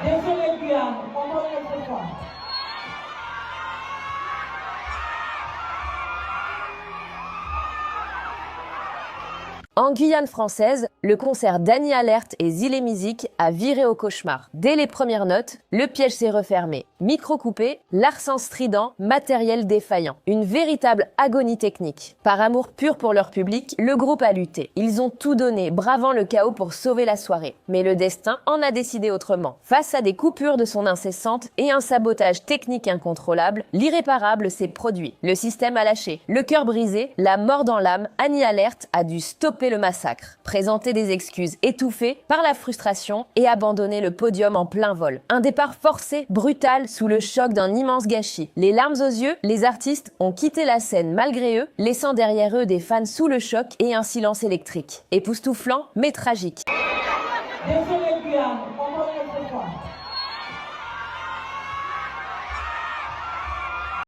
Désolé Guyane, encore une autre fois. En Guyane française, le concert d'Annie Alert et Zile Music a viré au cauchemar. Dès les premières notes, le piège s'est refermé. Micro coupé, larcin strident, matériel défaillant. Une véritable agonie technique. Par amour pur pour leur public, le groupe a lutté. Ils ont tout donné, bravant le chaos pour sauver la soirée. Mais le destin en a décidé autrement. Face à des coupures de son incessante et un sabotage technique incontrôlable, l'irréparable s'est produit. Le système a lâché. Le cœur brisé, la mort dans l'âme, Annie Alert a dû stopper le massacre, présenter des excuses étouffées par la frustration et abandonner le podium en plein vol. Un départ forcé, brutal, sous le choc d'un immense gâchis. Les larmes aux yeux, les artistes ont quitté la scène malgré eux, laissant derrière eux des fans sous le choc et un silence électrique. Époustouflant, mais tragique. Désolé Guyane, encore une autre fois.